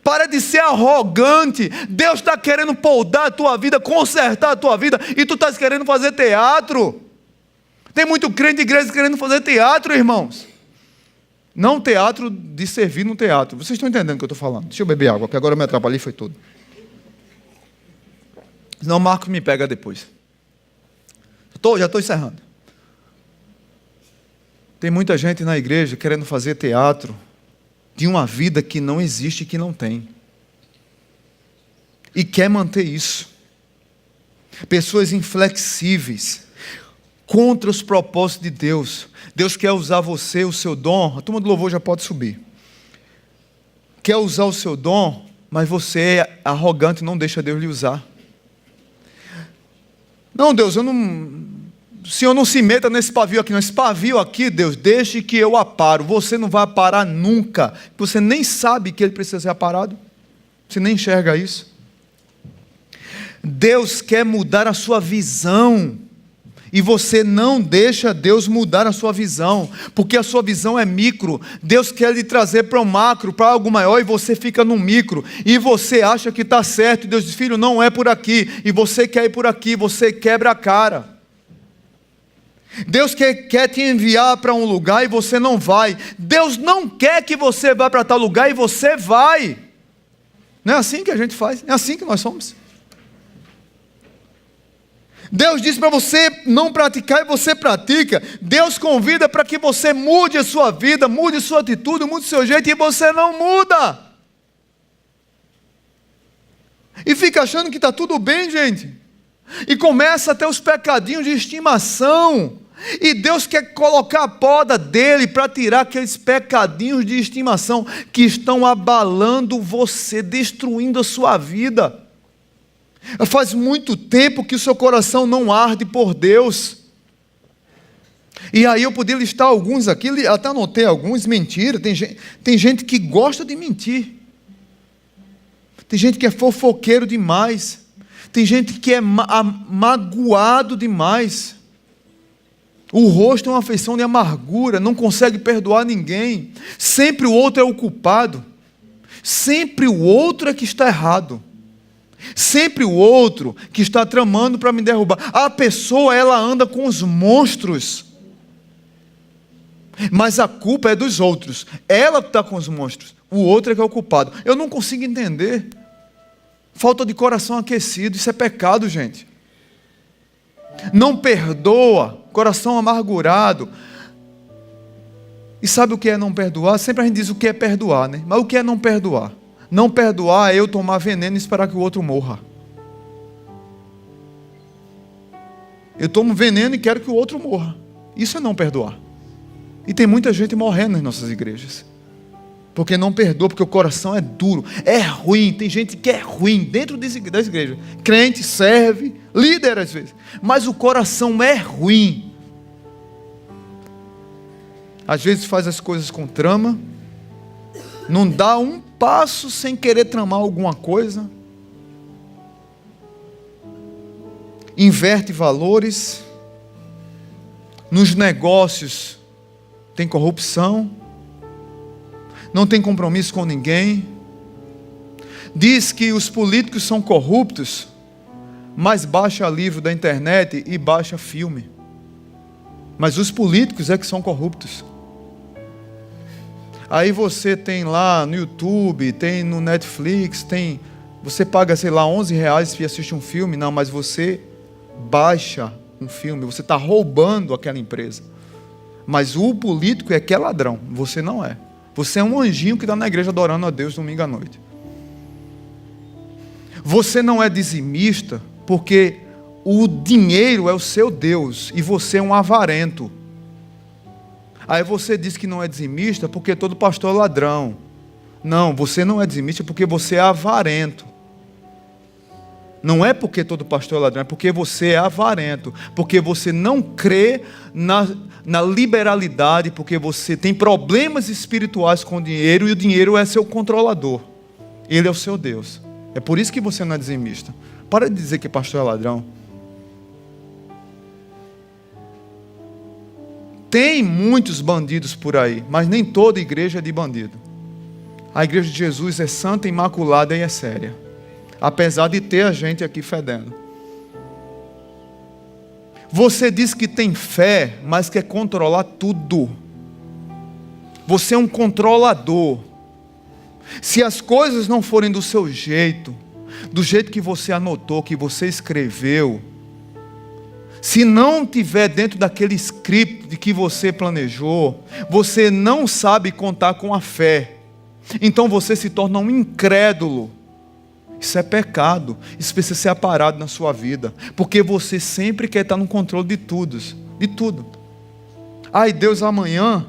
Para de ser arrogante. Deus está querendo podar a tua vida, consertar a tua vida, e tu estás querendo fazer teatro. Tem muito crente de igreja querendo fazer teatro, irmãos. Não teatro de servir no teatro. Vocês estão entendendo o que eu estou falando? Deixa eu beber água, que agora eu me atrapalhei, foi tudo. Senão o Marcos me pega depois. Já estou encerrando. Tem muita gente na igreja querendo fazer teatro de uma vida que não existe e que não tem. E quer manter isso. Pessoas inflexíveis, contra os propósitos de Deus. Deus quer usar você, o seu dom. A turma do louvor já pode subir. Quer usar o seu dom, mas você é arrogante e não deixa Deus lhe usar. Não, Deus, o Senhor não se meta nesse pavio aqui, não. Esse pavio aqui, Deus, deixe que eu aparo. Você não vai aparar nunca. Você nem sabe que ele precisa ser aparado. Você nem enxerga isso. Deus quer mudar a sua visão. E você não deixa Deus mudar a sua visão. Porque a sua visão é micro. Deus quer lhe trazer para o macro, para algo maior, e você fica no micro. E você acha que está certo. E Deus diz: filho, não é por aqui. E você quer ir por aqui. Você quebra a cara. Deus quer te enviar para um lugar e você não vai. Deus não quer que você vá para tal lugar e você vai. Não é assim que a gente faz? É assim que nós somos. Deus diz para você não praticar e você pratica. Deus convida para que você mude a sua vida, mude a sua atitude, mude o seu jeito, e você não muda. E fica achando que está tudo bem, gente. E começa a ter os pecadinhos de estimação. E Deus quer colocar a poda dele para tirar aqueles pecadinhos de estimação que estão abalando você, destruindo a sua vida. Faz muito tempo que o seu coração não arde por Deus. E aí eu podia listar alguns aqui, até anotei alguns. Mentira, tem gente que gosta de mentir. Tem gente que é fofoqueiro demais. Tem gente que é magoado demais. O rosto é uma feição de amargura, não consegue perdoar ninguém. Sempre o outro é o culpado. Sempre o outro é que está errado. Sempre o outro que está tramando para me derrubar. A pessoa, ela anda com os monstros. Mas a culpa é dos outros. Ela está com os monstros. O outro é que é o culpado. Eu não consigo entender. Falta de coração aquecido. Isso é pecado, gente. Não perdoa. Coração amargurado. E sabe o que é não perdoar? Sempre a gente diz o que é perdoar, né? Mas o que é não perdoar? Não perdoar é eu tomar veneno e esperar que o outro morra. Eu tomo veneno e quero que o outro morra. Isso é não perdoar. E tem muita gente morrendo nas nossas igrejas. Porque não perdoa, porque o coração é duro, é ruim. Tem gente que é ruim dentro das igrejas. Crente, serve, líder às vezes. Mas o coração é ruim. Às vezes faz as coisas com trama. Não dá um passo sem querer tramar alguma coisa. Inverte valores. Nos negócios tem corrupção. Não tem compromisso com ninguém. Diz que os políticos são corruptos, mas baixa livro da internet e baixa filme. Mas os políticos é que são corruptos. Aí você tem lá no YouTube, tem no Netflix, tem Você paga, sei lá, R$11 e assiste um filme. Não, mas você baixa um filme. Você está roubando aquela empresa. Mas o político é que é ladrão. Você não é. Você é um anjinho que está na igreja adorando a Deus domingo à noite. Você não é dizimista porque o dinheiro é o seu Deus e você é um avarento. Aí você diz que não é dizimista porque todo pastor é ladrão. Não, você não é dizimista porque você é avarento. Não é porque todo pastor é ladrão, é porque você é avarento. Porque você não crê na liberalidade, porque você tem problemas espirituais com o dinheiro e o dinheiro é seu controlador. Ele é o seu Deus. É por isso que você não é dizimista. Para de dizer que pastor é ladrão. Tem muitos bandidos por aí, mas nem toda igreja é de bandido. A igreja de Jesus é santa, imaculada e é séria. Apesar de ter a gente aqui fedendo. Você diz que tem fé, mas quer controlar tudo. Você é um controlador. Se as coisas não forem do seu jeito, do jeito que você anotou, que você escreveu, se não tiver dentro daquele script que você planejou, você não sabe contar com a fé. Então você se torna um incrédulo. Isso é pecado. Isso precisa ser aparado na sua vida. Porque você sempre quer estar no controle de tudo. De tudo. Ai, Deus, amanhã,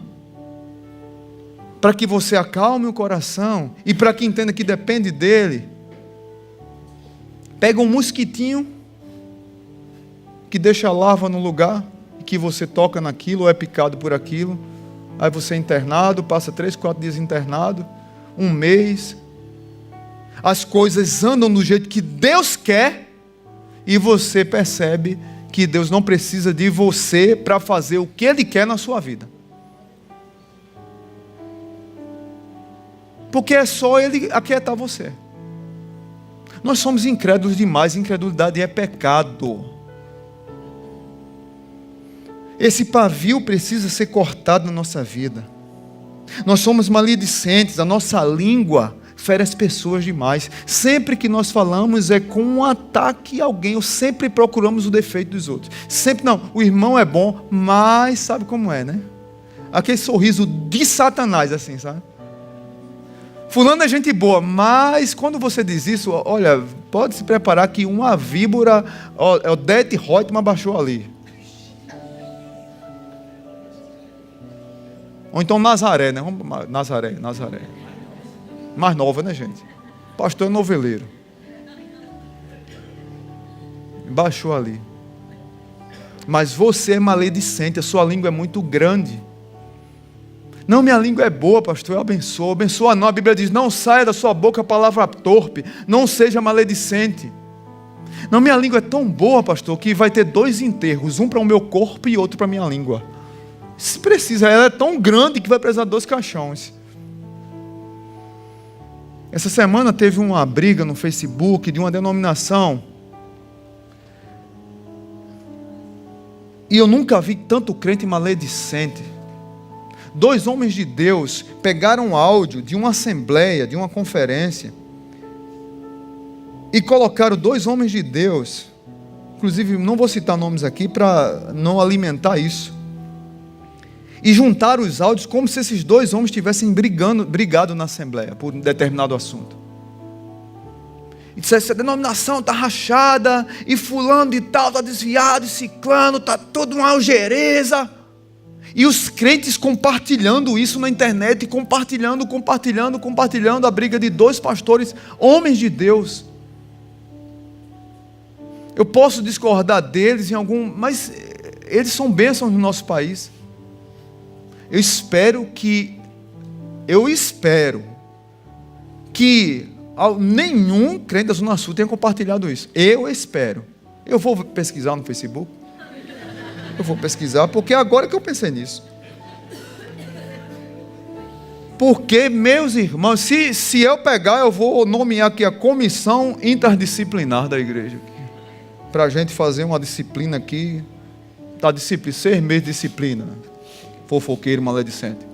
para que você acalme o coração e para que entenda que depende dele, pega um mosquitinho que deixa a larva no lugar, que você toca naquilo ou é picado por aquilo. Aí você é internado, passa 3, 4 dias internado, 1 mês. As coisas andam do jeito que Deus quer e você percebe que Deus não precisa de você para fazer o que Ele quer na sua vida. Porque é só Ele aquietar você. Nós somos incrédulos demais, incredulidade é pecado. Esse pavio precisa ser cortado na nossa vida. Nós somos maledicentes, a nossa língua fere as pessoas demais. Sempre que nós falamos é com um ataque a alguém, ou sempre procuramos o defeito dos outros. Sempre não, o irmão é bom, mas sabe como é, né? Aquele sorriso de Satanás, assim, sabe? Fulano é gente boa, mas quando você diz isso, olha, pode se preparar que uma víbora, o Det Reutemann baixou ali. Ou então Nazaré, né? Nazaré. Mais nova, né, gente? Pastor é noveleiro. Baixou ali. Mas você é maledicente, a sua língua é muito grande. Não, minha língua é boa, pastor, eu abençoo. Abençoa não, a Bíblia diz, não saia da sua boca a palavra torpe, não seja maledicente. Não, minha língua é tão boa, pastor, que vai ter 2 enterros, um para o meu corpo e outro para a minha língua. Se precisa, ela é tão grande que vai precisar de 2 caixões. Essa semana teve uma briga no Facebook de uma denominação. E eu nunca vi tanto crente maledicente. 2 homens de Deus pegaram um áudio de uma assembleia, de uma conferência, e colocaram 2 homens de Deus, inclusive não vou citar nomes aqui para não alimentar isso, e juntaram os áudios como se esses 2 homens tivessem brigado na assembleia por um determinado assunto. E disseram, essa denominação está rachada, e fulano de tal está desviado, e ciclano está toda uma algereza. E os crentes compartilhando isso na internet, compartilhando a briga de 2 pastores, homens de Deus. Eu posso discordar deles em algum, mas eles são bênçãos no nosso país. Eu espero que nenhum crente da Zona Sul tenha compartilhado isso. Eu espero. Eu vou pesquisar no Facebook. Eu vou pesquisar, porque é agora que eu pensei nisso. Porque, meus irmãos, se eu pegar, eu vou nomear aqui a comissão interdisciplinar da igreja. Para a gente fazer uma disciplina aqui. Tá, 6 meses de disciplina. Fofoqueiro, maledicente.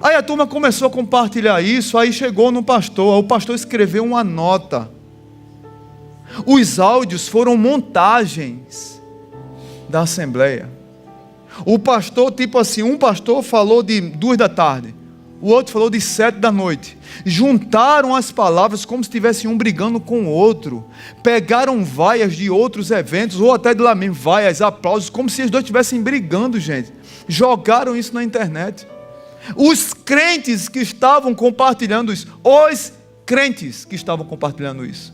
Aí a turma começou a compartilhar isso, aí chegou no pastor, o pastor escreveu uma nota. Os áudios foram montagens da assembleia. O pastor, tipo assim, um pastor falou de 2 da tarde, o outro falou de 7 da noite. Juntaram as palavras como se estivessem um brigando com o outro. Pegaram vaias de outros eventos, ou até de lá mesmo, vaias, aplausos, como se os dois estivessem brigando, gente. Jogaram isso na internet. Os crentes que estavam compartilhando isso, os crentes que estavam compartilhando isso.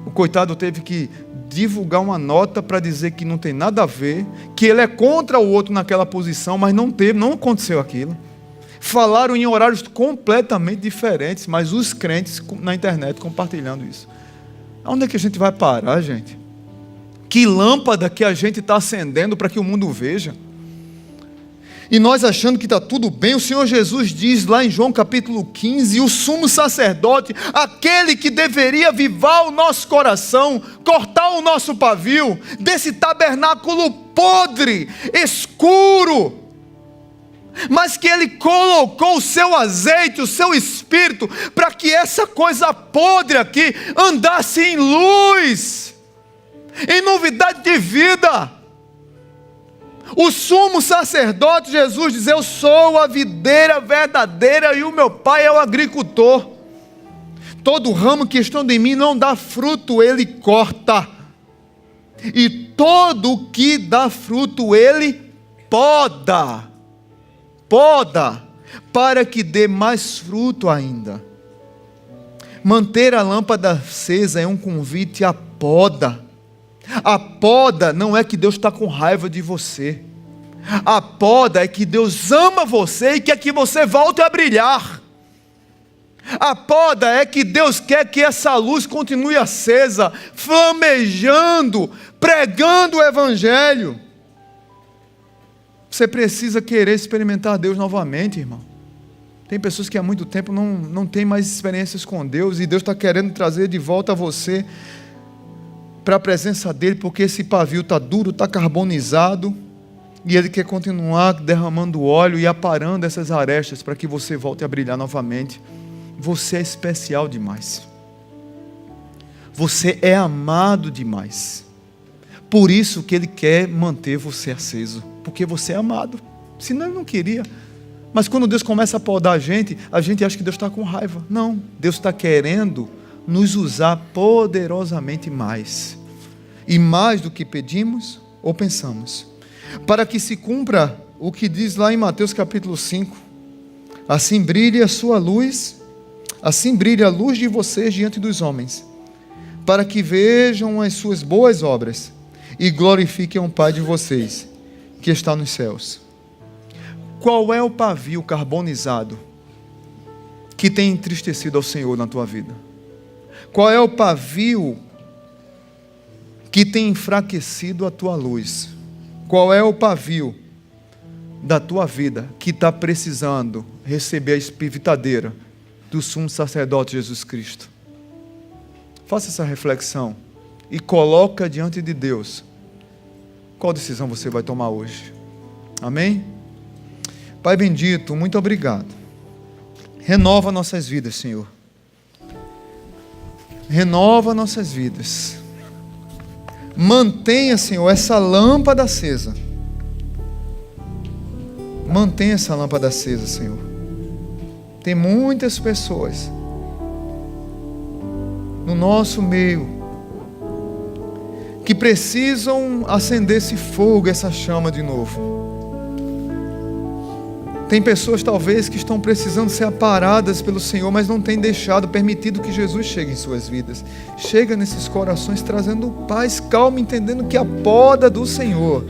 O coitado teve que divulgar uma nota para dizer que não tem nada a ver, que ele é contra o outro naquela posição, mas não aconteceu aquilo. Falaram em horários completamente diferentes, mas os crentes na internet compartilhando isso. Onde é que a gente vai parar, gente? Que lâmpada que a gente está acendendo para que o mundo veja? E nós achando que está tudo bem, o Senhor Jesus diz lá em João capítulo 15, o sumo sacerdote, aquele que deveria avivar o nosso coração, cortar o nosso pavio, desse tabernáculo podre, escuro, mas que Ele colocou o seu azeite, o seu espírito, para que essa coisa podre aqui andasse em luz, em novidade de vida. O sumo sacerdote, Jesus diz: eu sou a videira verdadeira e o meu Pai é o agricultor. Todo ramo que estando em mim não dá fruto, Ele corta. E todo que dá fruto, Ele poda, para que dê mais fruto ainda. Manter a lâmpada acesa é um convite à poda. A poda não é que Deus está com raiva de você. A poda é que Deus ama você e quer que você volte a brilhar. A poda é que Deus quer que essa luz continue acesa, flamejando, pregando o Evangelho. Você precisa querer experimentar Deus novamente, irmão. Tem pessoas que há muito tempo não têm mais experiências com Deus, e Deus está querendo trazer de volta a você para a presença dEle, porque esse pavio está duro, está carbonizado, e Ele quer continuar derramando óleo e aparando essas arestas para que você volte a brilhar novamente. Você é especial demais. Você é amado demais. Por isso que Ele quer manter você aceso, porque você é amado. Senão Ele não queria. Mas quando Deus começa a podar a gente acha que Deus está com raiva. Não, Deus está querendo nos usar poderosamente mais. E mais do que pedimos ou pensamos. Para que se cumpra o que diz lá em Mateus capítulo 5. Assim brilhe a sua luz, assim brilhe a luz de vocês diante dos homens, para que vejam as suas boas obras e glorifiquem o Pai de vocês, que está nos céus. Qual é o pavio carbonizado que tem entristecido ao Senhor na tua vida? Qual é o pavio que tem enfraquecido a tua luz? Qual é o pavio da tua vida que está precisando receber a espivitadeira do sumo sacerdote Jesus Cristo? Faça essa reflexão e coloca diante de Deus qual decisão você vai tomar hoje. Amém? Pai bendito, muito obrigado. Renova nossas vidas, Senhor. Renova nossas vidas. Mantenha, Senhor, essa lâmpada acesa. Mantenha essa lâmpada acesa, Senhor. Tem muitas pessoas no nosso meio que precisam acender esse fogo, essa chama de novo. Tem pessoas talvez que estão precisando ser aparadas pelo Senhor, mas não têm permitido que Jesus chegue em suas vidas. Chega nesses corações trazendo paz, calma, entendendo que a poda do Senhor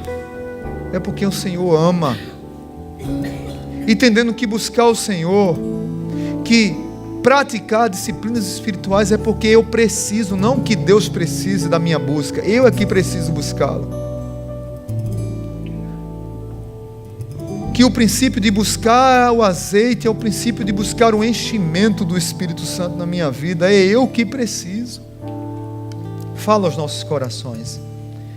é porque o Senhor ama. Entendendo que buscar o Senhor, que praticar disciplinas espirituais é porque eu preciso, não que Deus precise da minha busca, eu é que preciso buscá-lo. Que o princípio de buscar o azeite é o princípio de buscar o enchimento do Espírito Santo na minha vida. É eu que preciso. Fala aos nossos corações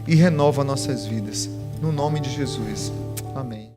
e renova nossas vidas. No nome de Jesus. Amém.